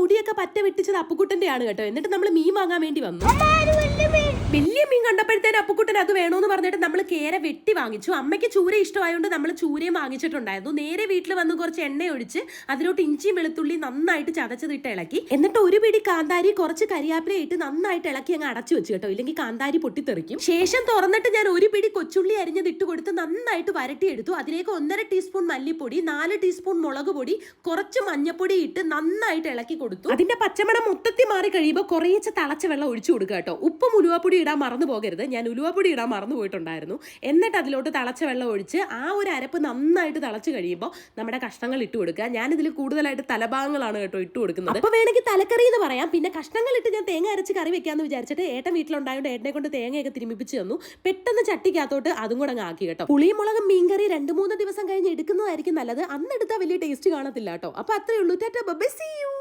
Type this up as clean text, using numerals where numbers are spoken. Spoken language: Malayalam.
മുടിയൊക്കെ പറ്റ വെട്ടിച്ചത് അപ്പുക്കുട്ടന്റെ ആണ് കേട്ടോ. എന്നിട്ട് നമ്മൾ മീൻ വാങ്ങാൻ വേണ്ടി വന്നു. വലിയ മീൻ കണ്ടപ്പോഴത്തേന് അപ്പുക്കുട്ടൻ അത് വേണോന്ന് പറഞ്ഞിട്ട് നമ്മൾ കേര വെട്ടി വാങ്ങിച്ചു. അമ്മയ്ക്ക് ചൂര ഇഷ്ടമായതുകൊണ്ട് നമ്മൾ ചൂരയും വാങ്ങിച്ചിട്ടുണ്ടായിരുന്നു. നേരെ വീട്ടിൽ വന്ന് കുറച്ച് എണ്ണ ഒഴിച്ച് അതിലോട്ട് ഇഞ്ചിയും വെളുത്തുള്ളി നന്നായിട്ട് ചതച്ചതിട്ട് ഇളക്കി, എന്നിട്ട് ഒരു പിടി കാന്താരി കുറച്ച് കരിയാപ്പില ഇട്ട് നന്നായിട്ട് ഇളക്കി അങ്ങ് അടച്ചു വെച്ചു കേട്ടോ, ഇല്ലെങ്കിൽ കാന്താരി പൊട്ടിത്തെറിക്കും. ശേഷം തുറന്നിട്ട് ഞാൻ ഒരു പിടി കൊച്ചുള്ളി അരിഞ്ഞത് ഇട്ട് കൊടുത്ത് നന്നായിട്ട് വരട്ടിയെടുത്തു. അതിലേക്ക് 1.5 ടീസ്പൂൺ മല്ലിപ്പൊടി, 4 ടീസ്പൂൺ മുളക് പൊടി, കുറച്ച് മഞ്ഞപ്പൊടി ഇട്ട് നന്നായിട്ട് ഇളക്കി കൊടുത്തു. അതിന്റെ പച്ചമണം മൊത്തത്തിൽ മാറി കഴിയുമ്പോൾ കുറേശ്ശെ തിളച്ച വെള്ളം ഒഴിച്ചു കൊടുക്കുക കേട്ടോ. ഉപ്പും ഉലുവാപ്പൊടി ഇടാൻ മറന്നു പോകരുത്. ഞാൻ ഉലുവാപ്പൊടി ഇടാൻ മറന്നു പോയിട്ടുണ്ടായിരുന്നു. എന്നിട്ട് അതിലോട്ട് തിളച്ച വെള്ളം ഒഴിച്ച് ആ ഒരു അരപ്പ് നന്നായിട്ട് തിളച്ച് കഴിയുമ്പോൾ നമ്മുടെ കഷ്ണങ്ങൾ ഇട്ട് കൊടുക്കുക. ഞാനിതിൽ കൂടുതലായിട്ട് തലഭാഗങ്ങളാണ് കേട്ടോ ഇട്ട് കൊടുക്കുന്നത്. അപ്പോൾ വേണമെങ്കിൽ തലക്കറി എന്ന് പറയാം. പിന്നെ കഷ്ണങ്ങൾ ഇട്ട് ഞാൻ തേങ്ങ അരച്ച് കറി വെക്കാമെന്ന് വിചാരിച്ചിട്ട് ഏട്ടൻ വീട്ടിലുണ്ടായതുകൊണ്ട് ഏട്ടനെ കൊണ്ട് തേങ്ങയൊക്കെ തിരുമിപ്പിച്ച് തന്നു. പെട്ടെന്ന് ചട്ടിക്കകത്തോട്ട് അതും കൂടെ അങ്ങ് ആക്കി കേട്ടോ. പുളിയും മുളകും മീൻകറി 2-3 ദിവസം കഴിഞ്ഞ് എടുക്കുന്നതായിരിക്കും നല്ലത്. അന്നെടുത്താൽ വലിയ ടേസ്റ്റ് കാണത്തില്ല കേട്ടോ. അപ്പോൾ അത്രയേ ഉള്ളൂ. Tata bye, see U.